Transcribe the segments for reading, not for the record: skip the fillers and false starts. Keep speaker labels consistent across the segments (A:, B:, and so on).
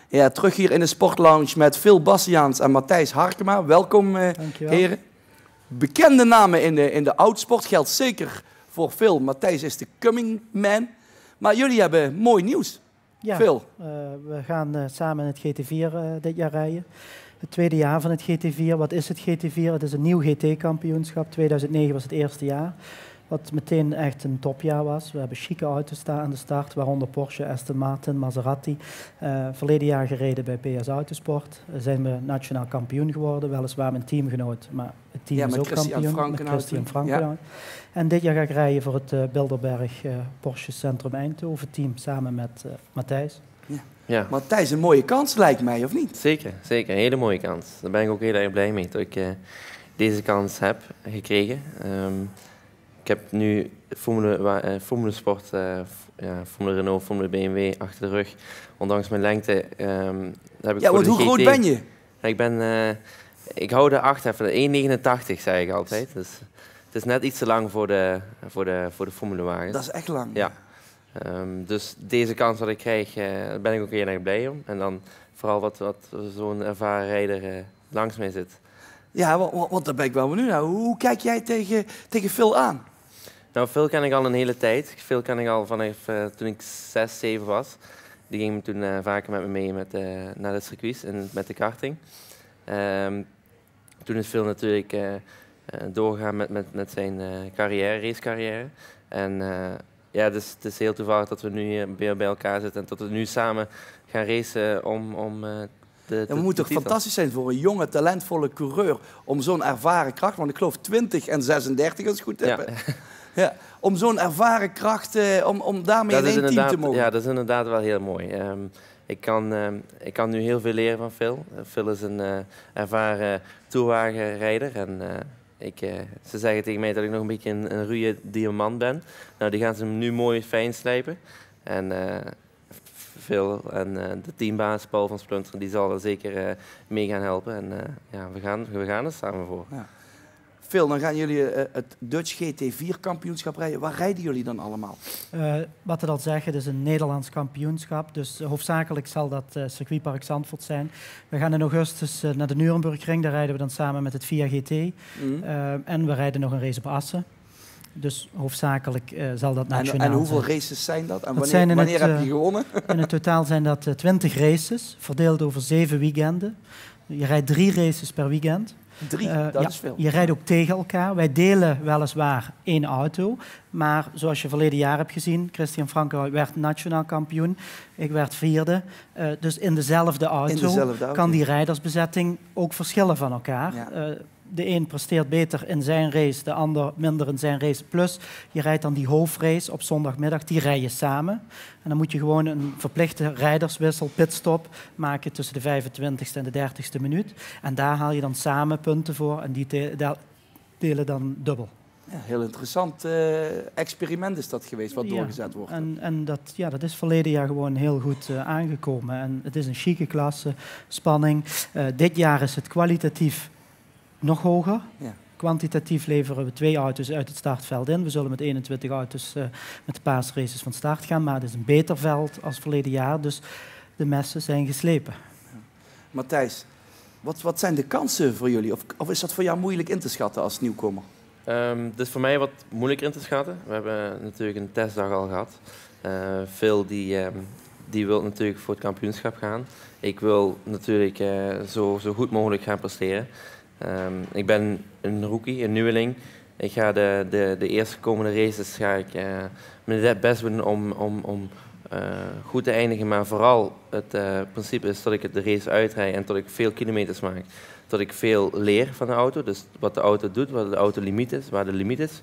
A: Ja, terug hier in de Sportlounge met Phil Bastiaans en Matthijs Harkema. Welkom, heren. Bekende namen in de oudsport. Geldt zeker voor Phil. Matthijs is de coming man. Maar jullie hebben mooi nieuws.
B: Ja,
A: Phil.
B: We gaan samen het GT4 dit jaar rijden. Het tweede jaar van het GT4. Wat is het GT4? Het is een nieuw GT-kampioenschap. 2009 was het eerste jaar. Wat meteen echt een topjaar was. We hebben chique auto's staan aan de start, waaronder Porsche, Aston Martin, Maserati. Verleden jaar gereden bij PS Autosport. Zijn we nationaal kampioen geworden, weliswaar mijn teamgenoot, maar het team is ook kampioen. Met Christian Frankenhout. Ja. En dit jaar ga ik rijden voor het Bilderberg Porsche Centrum Eindhoven team, samen met Matthijs.
A: Ja. Ja. Matthijs, een mooie kans lijkt mij, of niet?
C: Zeker, zeker. Een hele mooie kans. Daar ben ik ook heel erg blij mee dat ik deze kans heb gekregen. Ik heb nu Formule Sport, Formule Renault, Formule BMW achter de rug. Ondanks mijn lengte heb ik
A: ja, want hoe groot ben je?
C: Ik hou de 8 even, 1,89 zei ik altijd. Dus het is net iets te lang voor de formulewagens.
A: Dat is echt lang.
C: Ja. Dus deze kans wat ik krijg, daar ben ik ook heel erg blij om. En dan vooral wat zo'n ervaren rijder langs mij zit.
A: Ja, want daar ben ik wel benieuwd naar. Hoe kijk jij tegen Phil aan?
C: Nou, Phil ken ik al een hele tijd. Phil ken ik al vanaf toen ik 6, 7 was. Die ging toen vaker met me mee naar de circuits en met de karting. Toen is Phil natuurlijk doorgegaan met zijn racecarrière. En ja, dus het is heel toevallig dat we nu weer bij elkaar zitten en dat we nu samen gaan racen om
A: het moet toch fantastisch zijn voor een jonge, talentvolle coureur om zo'n ervaren kracht, want ik geloof 20 en 36 als ik goed heb. Ja. Ja, om zo'n ervaren kracht, om daarmee in één team te mogen.
C: Ja, dat is inderdaad wel heel mooi. Ik kan nu heel veel leren van Phil. Phil is een ervaren toerwagenrijder en ze zeggen tegen mij dat ik nog een beetje een ruwe diamant ben. Nou, die gaan ze nu mooi fijn slijpen. En Phil en de teambaas Paul van Splunteren, die zal er zeker mee gaan helpen. En ja, we gaan er samen voor. Ja.
A: Phil, dan gaan jullie het Dutch GT4 kampioenschap rijden. Waar rijden jullie dan allemaal?
B: Wat we al zeggen, het is een Nederlands kampioenschap. Dus hoofdzakelijk zal dat circuitpark Zandvoort zijn. We gaan in augustus naar de Nürburgring. Daar rijden we dan samen met het VIA GT. En we rijden nog een race op Assen. Dus hoofdzakelijk zal dat nationaal zijn.
A: En hoeveel races zijn dat? En wanneer heb je gewonnen?
B: In het totaal zijn dat 20 races, verdeeld over 7 weekenden. Je rijdt 3 races per weekend.
A: 3, dat is veel.
B: Je rijdt ook tegen elkaar. Wij delen weliswaar 1 auto. Maar zoals je verleden jaar hebt gezien, Christian Frankenhout werd nationaal kampioen. Ik werd 4e. Dus in dezelfde auto kan die rijdersbezetting ook verschillen van elkaar. Ja. De een presteert beter in zijn race, de ander minder in zijn race. Plus, je rijdt dan die hoofdrace op zondagmiddag, die rij je samen. En dan moet je gewoon een verplichte rijderswissel, pitstop, maken tussen de 25e en de 30e minuut. En daar haal je dan samen punten voor en die delen dan dubbel.
A: Ja, heel interessant experiment is dat geweest, wat doorgezet wordt.
B: En dat is verleden jaar gewoon heel goed aangekomen. En het is een chique klasse, spanning. Dit jaar is het kwalitatief nog hoger. Ja. Kwantitatief leveren we 2 auto's uit het startveld in. We zullen met 21 auto's met de paasraces van start gaan. Maar het is een beter veld als verleden jaar. Dus de messen zijn geslepen.
A: Ja. Matthijs, wat zijn de kansen voor jullie? Of is dat voor jou moeilijk in te schatten als nieuwkomer?
C: Het is voor mij wat moeilijker in te schatten. We hebben natuurlijk een testdag al gehad. Phil die wil natuurlijk voor het kampioenschap gaan. Ik wil natuurlijk zo goed mogelijk gaan presteren. Ik ben een rookie, een nieuweling. Ik ga de eerste komende races mijn best doen om goed te eindigen. Maar vooral het principe is dat ik de race uitrijd en dat ik veel kilometers maak. Dat ik veel leer van de auto. Dus wat de auto doet, wat de autolimiet is, waar de limiet is.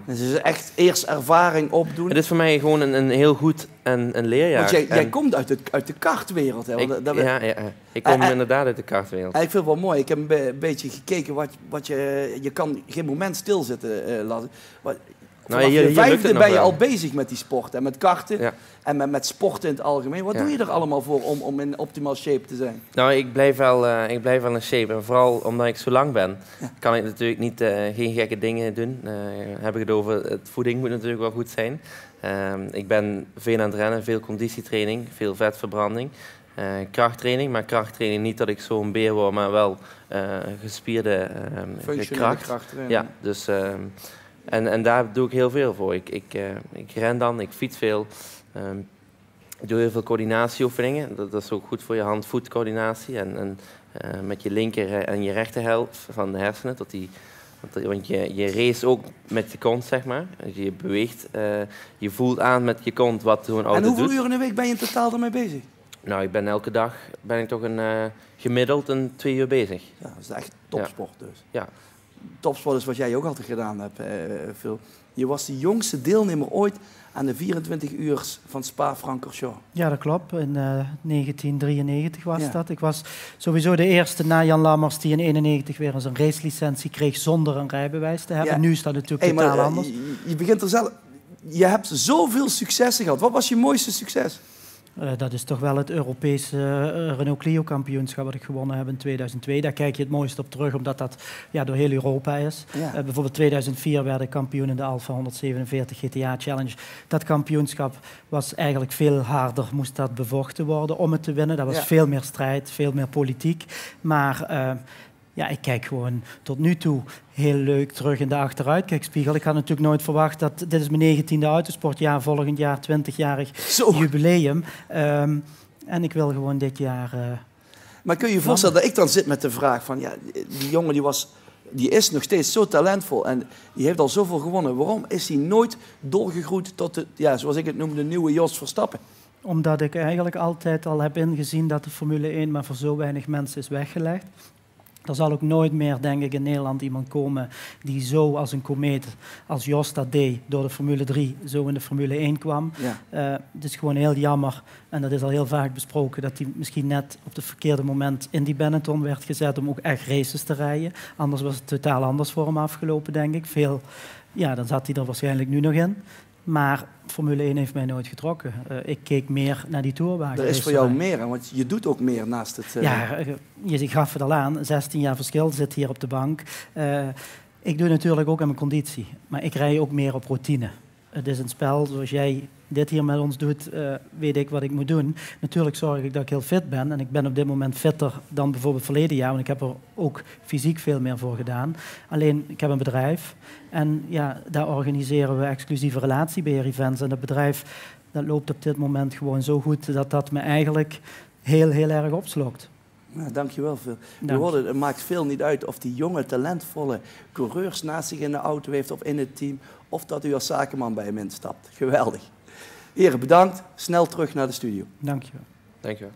A: Dus het is echt eerst ervaring opdoen.
C: Het is voor mij gewoon een heel goed een leerjaar.
A: Want jij komt uit de kartwereld. Hè?
C: Ik kom inderdaad uit de kartwereld.
A: Ik vind het wel mooi. Ik heb een beetje gekeken wat je kan geen moment stilzitten laten. Vanaf je 5e ben je al bezig met die sport en met karten en met sporten in het algemeen. Wat doe je er allemaal voor om in optimal shape te zijn?
C: Nou, ik blijf wel in shape. En vooral omdat ik zo lang ben, kan ik natuurlijk niet, geen gekke dingen doen. Heb ik het over, het voeding moet natuurlijk wel goed zijn. Ik ben veel aan het rennen, veel conditietraining, veel vetverbranding. krachttraining. Maar krachttraining niet dat ik zo'n beer word, maar wel gespierde kracht. Ja, dus, en daar doe ik heel veel voor. Ik ren dan, ik fiets veel. Ik doe heel veel coördinatieoefeningen. Dat is ook goed voor je hand-voet coördinatie. En met je linker en je rechterhelft van de hersenen. Want je race ook met je kont, zeg maar. Je beweegt, je voelt aan met je kont wat zo'n auto doet.
A: En hoeveel uren in de week ben je in totaal ermee bezig?
C: Nou, ik ben elke dag toch gemiddeld 2 uur bezig.
A: Ja, dat is echt topsport dus.
C: Ja.
A: Topsport is wat jij ook altijd gedaan hebt, Phil. Je was de jongste deelnemer ooit aan de 24 uur van Spa-Francorchamps.
B: Ja, dat klopt. In 1993 was dat. Ik was sowieso de eerste na Jan Lammers die in 1991 weer eens een racelicentie kreeg zonder een rijbewijs te hebben. Ja. Nu is dat natuurlijk totaal anders.
A: Je begint er zelf... Je hebt zoveel successen gehad. Wat was je mooiste succes?
B: Dat is toch wel het Europese Renault Clio kampioenschap wat ik gewonnen heb in 2002. Daar kijk je het mooist op terug, omdat dat door heel Europa is. Ja. Bijvoorbeeld 2004 werd ik kampioen in de Alfa 147 GTA Challenge. Dat kampioenschap was eigenlijk veel harder, moest dat bevochten worden om het te winnen. Dat was veel meer strijd, veel meer politiek. Maar... ik kijk gewoon tot nu toe heel leuk terug in de achteruitkijkspiegel. Ik had natuurlijk nooit verwacht dat... Dit is mijn 19e autosportjaar, volgend jaar 20-jarig jubileum. En ik wil gewoon dit jaar...
A: Maar kun je je voorstellen dat ik dan zit met de vraag van... die jongen die is nog steeds zo talentvol en die heeft al zoveel gewonnen. Waarom is hij nooit doorgegroeid tot de, zoals ik het noem, de nieuwe Jos Verstappen?
B: Omdat ik eigenlijk altijd al heb ingezien dat de Formule 1 maar voor zo weinig mensen is weggelegd. Er zal ook nooit meer, denk ik, in Nederland iemand komen die zo als een komeet, als Jos dat deed, door de Formule 3 zo in de Formule 1 kwam. Ja. Het is gewoon heel jammer, en dat is al heel vaak besproken, dat hij misschien net op het verkeerde moment in die Benetton werd gezet om ook echt races te rijden. Anders was het totaal anders voor hem afgelopen, denk ik. Dan zat hij er waarschijnlijk nu nog in. Maar Formule 1 heeft mij nooit getrokken. Ik keek meer naar die tourwagen.
A: Er is voor jou meer, want je doet ook meer naast het...
B: Ja, je gaf het al aan. 16 jaar verschil, zit hier op de bank. Ik doe natuurlijk ook aan mijn conditie. Maar ik rij ook meer op routine. Het is een spel, zoals jij dit hier met ons doet, weet ik wat ik moet doen. Natuurlijk zorg ik dat ik heel fit ben. En ik ben op dit moment fitter dan bijvoorbeeld verleden jaar. Want ik heb er ook fysiek veel meer voor gedaan. Alleen, ik heb een bedrijf. En daar organiseren we exclusieve relatiebeheer-events. En dat bedrijf dat loopt op dit moment gewoon zo goed dat dat me eigenlijk heel, heel erg opslokt.
A: Nou, dankjewel, Phil. Het maakt veel niet uit of die jonge, talentvolle coureurs naast zich in de auto heeft of in het team. Of dat u als zakenman bij hem instapt. Geweldig. Heren, bedankt. Snel terug naar de studio.
B: Dankjewel.
C: Dankjewel.